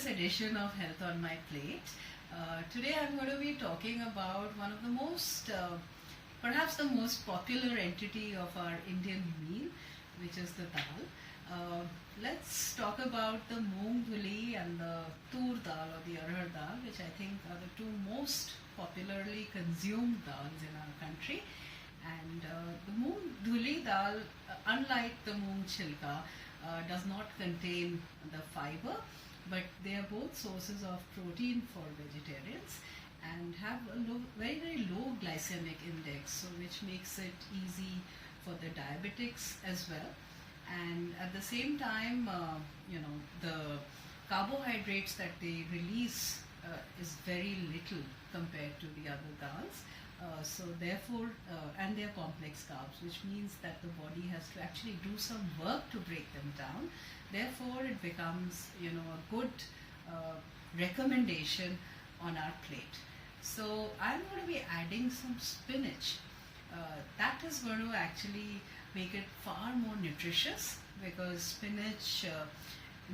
this edition of Health on My Plate. Today I'm going to be talking about one of the most, perhaps the most popular entity of our Indian meal, which is the dal. Let's talk about the moong duli and the tur dal or the arhar dal, which I think are the two most popularly consumed dals in our country. And the moong duli dal, unlike the moong chilka, does not contain the fiber, but they are both sources of protein for vegetarians and have a very low glycemic index, so which makes it easy for the diabetics as well. And at the same time, the carbohydrates that they release is very little compared to the other dals. So therefore, and they are complex carbs, which means that the body has to actually do some work to break them down. Therefore, it becomes, a good recommendation on our plate. So I'm going to be adding some spinach. That is going to actually make it far more nutritious, because spinach,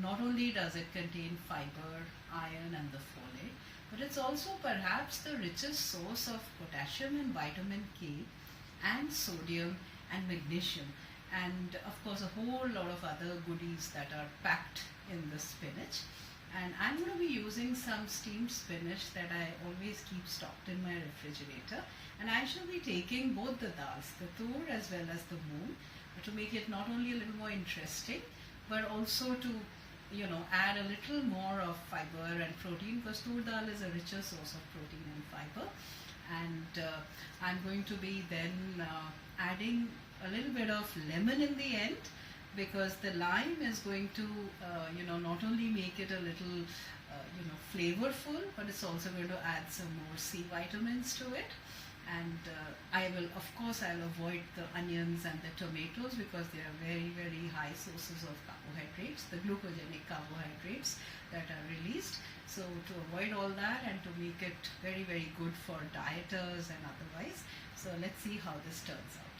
not only does it contain fiber, iron and the folate, but it's also perhaps the richest source of potassium and vitamin K and sodium and magnesium, and of course a whole lot of other goodies that are packed in the spinach. And I'm going to be using some steamed spinach that I always keep stocked in my refrigerator, and I shall be taking both the dals, the tur as well as the moong, to make it not only a little more interesting but also to add a little more of fiber and protein, because tur dal is a richer source of protein and fiber. And I'm going to be then adding a little bit of lemon in the end, because the lime is going to not only make it a little flavorful, but it's also going to add some more C vitamins to it. And I'll avoid the onions and the tomatoes, because they are very high sources of carbohydrates, the glucogenic carbohydrates that are released. So to avoid all that and to make it very good for dieters and otherwise. So let's see how this turns out.